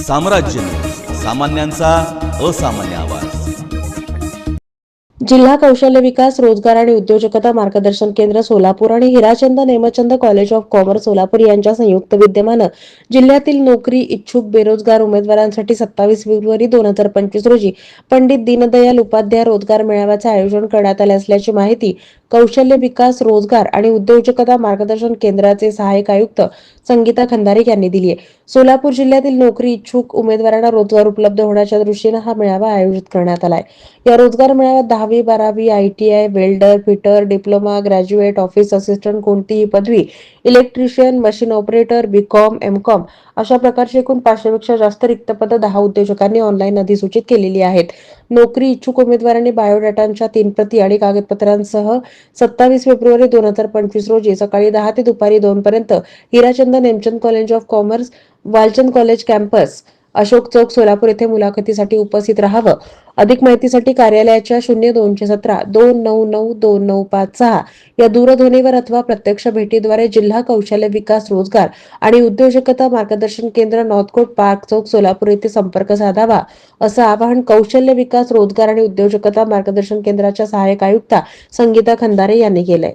साम्राज्य न्यूज, सामान्यांचा असामान्य आवाज. जिल्हा कौशल्य विकास, रोजगार आणि उद्योजकता मार्गदर्शन केंद्र सोलापूर आणि Hirachand Nemchand college of commerce Solapur यांच्या संयुक्त विद्यमानं जिल्ह्यातील नोकरी इच्छुक बेरोजगार उमेदवारांसाठी 27 फेब्रुवारी 2025 रोजी पंडित दीनदयाल उपाध्याय रोजगार मेळाव्याचे आयोजन करण्यात आले असल्याची माहिती कौशल्य विकास, रोजगार आणि उद्योजकता मार्गदर्शन केंद्राचे सहाय्यक आयुक्त संगीता खंदारे यांनी दिली आहे. सोलापूर जिल्ह्यातील नोकरी इच्छुक उमेदवारांना रोजगार उपलब्ध होण्याच्या दृष्टीने हा मेळावा आयोजित करण्यात आला आहे. या रोजगार मेळाव्यात 10वी, 12वी, ITI, welder, fitter, diploma, graduate, office assistant कोणतीही पदवी, electrician, machine operator, BCom, MCom अशा प्रकारचे एकूण 500 पेक्षा जास्त रिक्त पदं 10 उद्योजकांनी ऑनलाईन अधिसूचित केलेली आहेत. नोकरी इच्छुक उमेदवारांनी बायोडाटाच्या 3 प्रती आणि कागदपत्रांसह 27 फेब्रुवारी 2025 रोजी सकाळी 10 ते दुपारी 2 पर्यंत Hirachand Nemchand college of commerce, Walchand college campus, Ashok Chowk, Solapur येथे मुलाखतीसाठी उपस्थित राहावं. अधिक माहितीसाठी कार्यालयाच्या 0217 299 2956 या दूरध्वनीवर अथवा प्रत्यक्ष भेटीद्वारे जिल्हा कौशल्य विकास, रोजगार आणि उद्योजकता मार्गदर्शन केंद्र, नॉर्थकोट पार्क चौक, सोलापूर येथे संपर्क साधावा, असं आवाहन कौशल्य विकास, रोजगार आणि उद्योजकता मार्गदर्शन केंद्राच्या सहाय्यक आयुक्ता संगीता खंदारे यांनी केलंय.